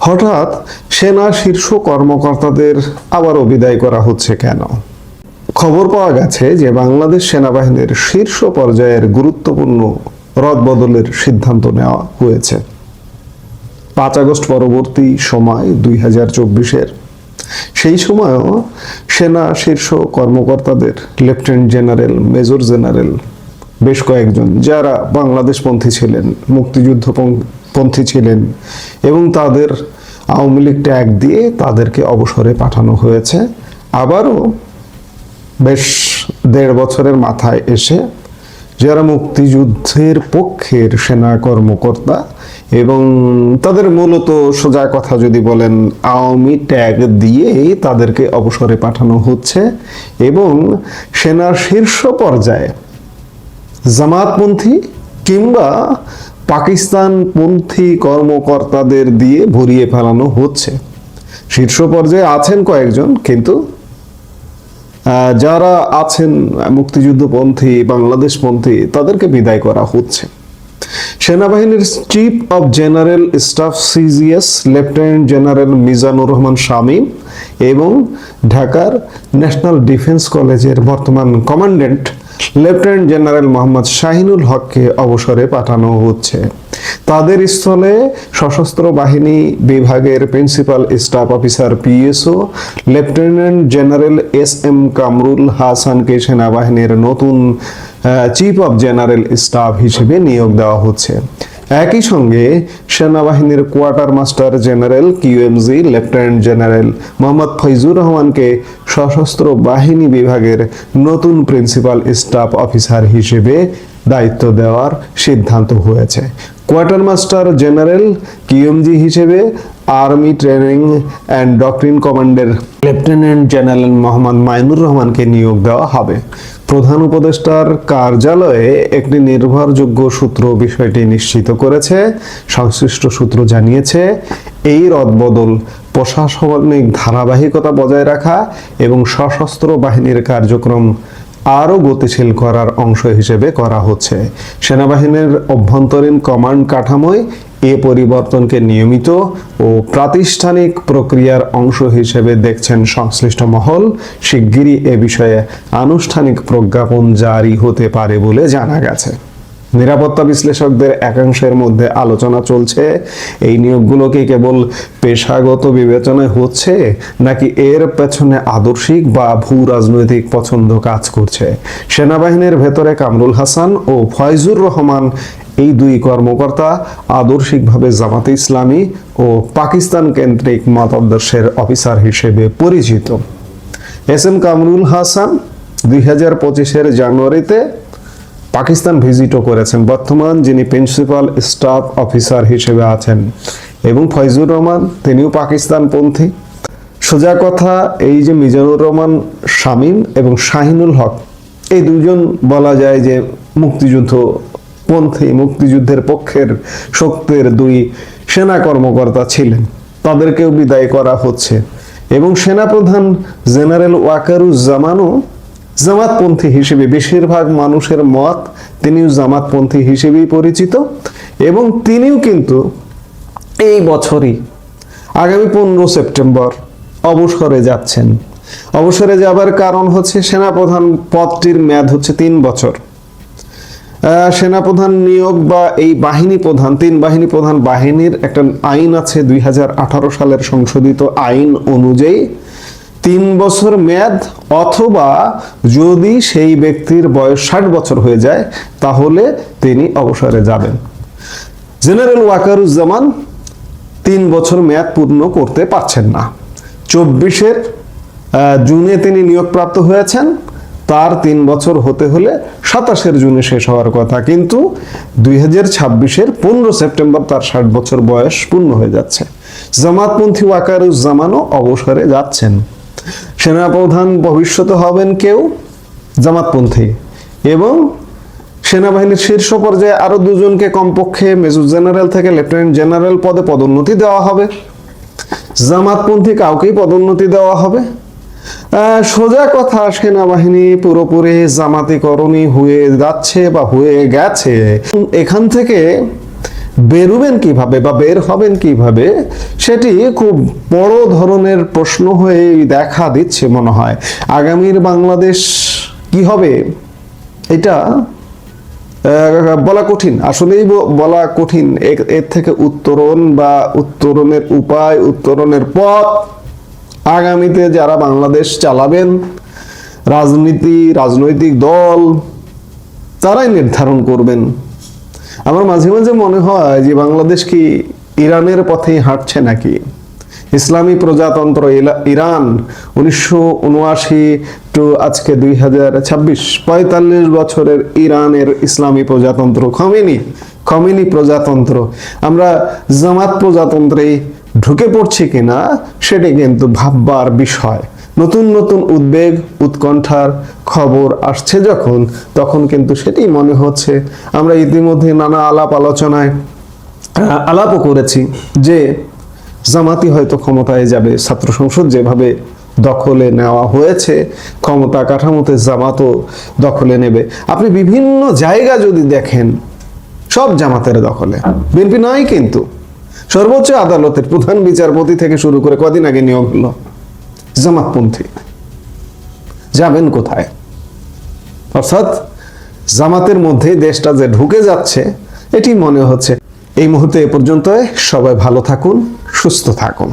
হঠাৎ সেনা শীর্ষ কর্মকর্তাদের আবারও বিদায় করা হচ্ছে কেন? খবর পাওয়া গেছে যে বাংলাদেশ সেনাবাহিনীর শীর্ষ পর্যায়ের গুরুত্বপূর্ণ রদবদলের সিদ্ধান্ত নেওয়া হয়েছে। 5 আগস্ট পরবর্তী সময় 2024-এর সেই সময়ও সেনা শীর্ষ কর্মকর্তাদের লেফটেন্যান্ট জেনারেল, মেজর জেনারেল বেশ কয়েকজন যারা বাংলাদেশপন্থী ছিলেন, মুক্তিযুদ্ধপন্থী ছিলেন এবং তাদের আওয়ামী লীগ ট্যাগ দিয়ে তাদেরকে অবসরে পাঠানো হয়েছে। আবারও বেশ 1.5 বছরের মাথায় এসে যারা মুক্তিযুদ্ধের পক্ষের সেনা কর্মকর্তা এবং তাদের মূলত সোজা কথা যদি বলেন আওয়ামী ট্যাগ দিয়ে তাদেরকে অবসরে পাঠানো হচ্ছে এবং সেনার শীর্ষ পর্যায়ে জামাতপন্থী কিংবা পাকিস্তানপন্থী কর্মকর্তাদের দিয়ে ভরিয়ে ফেলানো হচ্ছে। শীর্ষ পর্যায়ে আছেন কয়েকজন, কিন্তু যারা আছেন মুক্তিযুদ্ধপন্থী, বাংলাদেশপন্থী তাদেরকে বিদায় করা হচ্ছে। সেনাবাহিনীর chief of general staff CGS lieutenant general Mizanur Rahman Shamim এবং ঢাকার ন্যাশনাল ডিফেন্স কলেজের বর্তমান commandant lieutenant general Mohammad Shahinul হককে অবসরে পাঠানো হচ্ছে। তাদের স্থলে সশস্ত্র বাহিনী বিভাগের principal staff officer PSO lieutenant general SM. Kamrul হাসানকে সেনাবাহিনীর নতুন চিফ অব জেনারেল স্টাফ হিসেবে নিয়োগ দেওয়া হচ্ছে। একই সঙ্গে সেনাবাহিনীর quartermaster general QMG lieutenant general Mohammad Faizur রহমানকে সশস্ত্র বাহিনী বিভাগের নতুন প্রিন্সিপাল স্টাফ অফিসার হিসেবে দায়িত্ব দেওয়ার সিদ্ধান্ত হয়েছে। কোয়ার্টার মাস্টার জেনারেল কিউএমজি হিসেবে আর্মি ট্রেনিং অ্যান্ড ডক্ট্রিন কমান্ডের লেফটেন্যান্ট জেনারেল মোহাম্মদ মাইনুর রহমানকে নিয়োগ দেওয়া হবে। প্রধান উপদেষ্টার কার্যালয়ে একটি নির্ভরযোগ্য সূত্র বিষয়টি নিশ্চিত করেছে। সংশ্লিষ্ট সূত্র জানিয়েছে, এই রদবদল প্রশাসনিক ধারাবাহিকতা বজায় রাখা এবং সশস্ত্র বাহিনীর কার্যক্রম আরও গতিশীল করার অংশ হিসেবে করা হচ্ছে। সেনাবাহিনীর অভ্যন্তরীণ কমান্ড কাঠামোয় এ পরিবর্তনকে নিয়মিত ও প্রাতিষ্ঠানিক প্রক্রিয়ার অংশ হিসেবে দেখছেন সংশ্লিষ্ট মহল। শিগগিরই এ বিষয়ে আনুষ্ঠানিক প্রজ্ঞাপন জারি হতে পারে বলে জানা গেছে। নিরাপত্তা বিশ্লেষকদের একাংশের মধ্যে আলোচনা চলছে, এই নিয়োগগুলোকে কেবল পেশাগত বিবেচনায় হচ্ছে নাকি এর পেছনে আদর্শিক বা ভূ রাজনৈতিক পছন্দ কাজ করছে। সেনাবাহিনীর ভেতরে কামরুল হাসান ও ফয়জুর রহমান এই দুই কর্মকর্তা আদর্শিকভাবে জামাতে ইসলামী ও পাকিস্তান কেন্দ্রিক মতাদর্শের অফিসার হিসেবে পরিচিত। এস.এম. কামরুল হাসান 2025-এর জানুয়ারিতে পাকিস্তান ভিজিটও করেছেন, বর্তমান যিনি প্রিন্সিপাল স্টাফ অফিসার হিসেবে আছেন, এবং ফয়জুর রহমান তিনিও পাকিস্তানপন্থী। সোজা কথা, এই যে মিজানুর রহমান শামীম এবং শাহিনুল হক, এই দুজন বলা যায় যে মুক্তিযুদ্ধের পক্ষের শক্তির দুই সেনা কর্মকর্তা ছিলেন। তাদেরকেও বিদায় করা হচ্ছে এবং সেনাপ্রধান জেনারেল ওয়াকারুজ্জামানও জামাতপন্থী হিসেবে, বেশিরভাগ মানুষের মত তিনিও জামাতপন্থী হিসেবেই পরিচিত এবং তিনিও কিন্তু এই বছরই আগামী 15 সেপ্টেম্বর অবসরে যাচ্ছেন। অবসরে যাবার কারণ হচ্ছে সেনাপ্রধান পদটির মেয়াদ হচ্ছে 3 বছর। সেনাপ্রধান নিয়োগ বা এই বাহিনী প্রধান, 3 বাহিনী প্রধান বাহিনীর একটা আইন আছে, 2018 সালের সংশোধিত আইন অনুযায়ী 3 বছর মেয়াদ, অথবা যদি সেই ব্যক্তির বয়স 60 বছর হয়ে যায় তাহলে তিনি অবসরে যাবেন। জেনারেল ওয়াকারুজ্জামান 3 বছর মেয়াদ পূর্ণ করতে পারছেন না। 24-এর জুনে তিনি নিয়োগপ্রাপ্ত হয়েছেন, তার 3 বছর হতে হলে 27-এর জুনে শেষ হওয়ার কথা, কিন্তু 2026-এর 15 সেপ্টেম্বর তার 60 বছর বয়স পূর্ণ হয়ে যাচ্ছে। জামাতপন্থী ওয়াকারুজ্জামানও অবসরে যাচ্ছেন। সেনাপ্রধান ভবিষ্যতে হবেন কেউ জামাতপন্থী এবং সেনাবাহিনীর শীর্ষ পর্যায়ে আরো 2 জনকে কমপক্ষে মেজর জেনারেল থেকে লেফটেন্যান্ট জেনারেল পদে পদোন্নতি দেওয়া হবে। জামাতপন্থী কাউকেই পদোন্নতি দেওয়া হবে। সোজা কথা, সেনাবাহিনী পুরোপুরি জামাতিকরণী হয়ে যাচ্ছে বা হয়ে গেছে। এখান থেকে বেরোবেন কিভাবে বা বের হবেন কিভাবে, সেটি খুব বড় ধরনের প্রশ্ন হয়ে দেখা দিচ্ছে মনে হয়। আগামীর বাংলাদেশ কি হবে এটা বলা কঠিন, আসলেই বলা কঠিন। এর থেকে উত্তরণ বা উত্তরণের উপায়, উত্তরণের পথ আগামীতে যারা বাংলাদেশ চালাবেন, রাজনৈতিক দল, তারাই নির্ধারণ করবেন। আমার মাঝে মাঝে মনে হয় যে বাংলাদেশ কি ইরানের পথেই হাঁটছে নাকি। ইসলামী প্রজাতন্ত্র ইরান 1979 টু আজকে 2026, 45 বছরের ইরানের ইসলামী প্রজাতন্ত্র খমেনি প্রজাতন্ত্র। আমরা জামাত প্রজাতন্ত্রে ঢুকে পড়ছি কিনা সেটি কিন্তু ভাববার বিষয়। নতুন নতুন উদ্বেগ, উৎকণ্ঠার খবর আসছে যখন, তখন কিন্তু সেটি মনে হচ্ছে। আমরা ইতিমধ্যে নানা আলোচনায় আলাপও করেছি যে জামাতি হয়তো ক্ষমতায় যাবে, ছাত্র সংসদ যেভাবে দখলে নেওয়া হয়েছে, ক্ষমতা কাঠামোতে জামাতও দখলে নেবে। আপনি বিভিন্ন জায়গা যদি দেখেন, সব জামাতের দখলে। বিএনপি নাই, কিন্তু সর্বোচ্চ আদালতের প্রধান বিচারপতি থেকে শুরু করে কদিন আগে নিয়োগ হলো জামাতপন্থী। যাবেন কোথায়? অর্থাৎ জামাতের মধ্যে দেশটা যে ঢুকে যাচ্ছে, এটি মনে হচ্ছে। এই মুহূর্তে এ পর্যন্ত। সবাই ভালো থাকুন, সুস্থ থাকুন।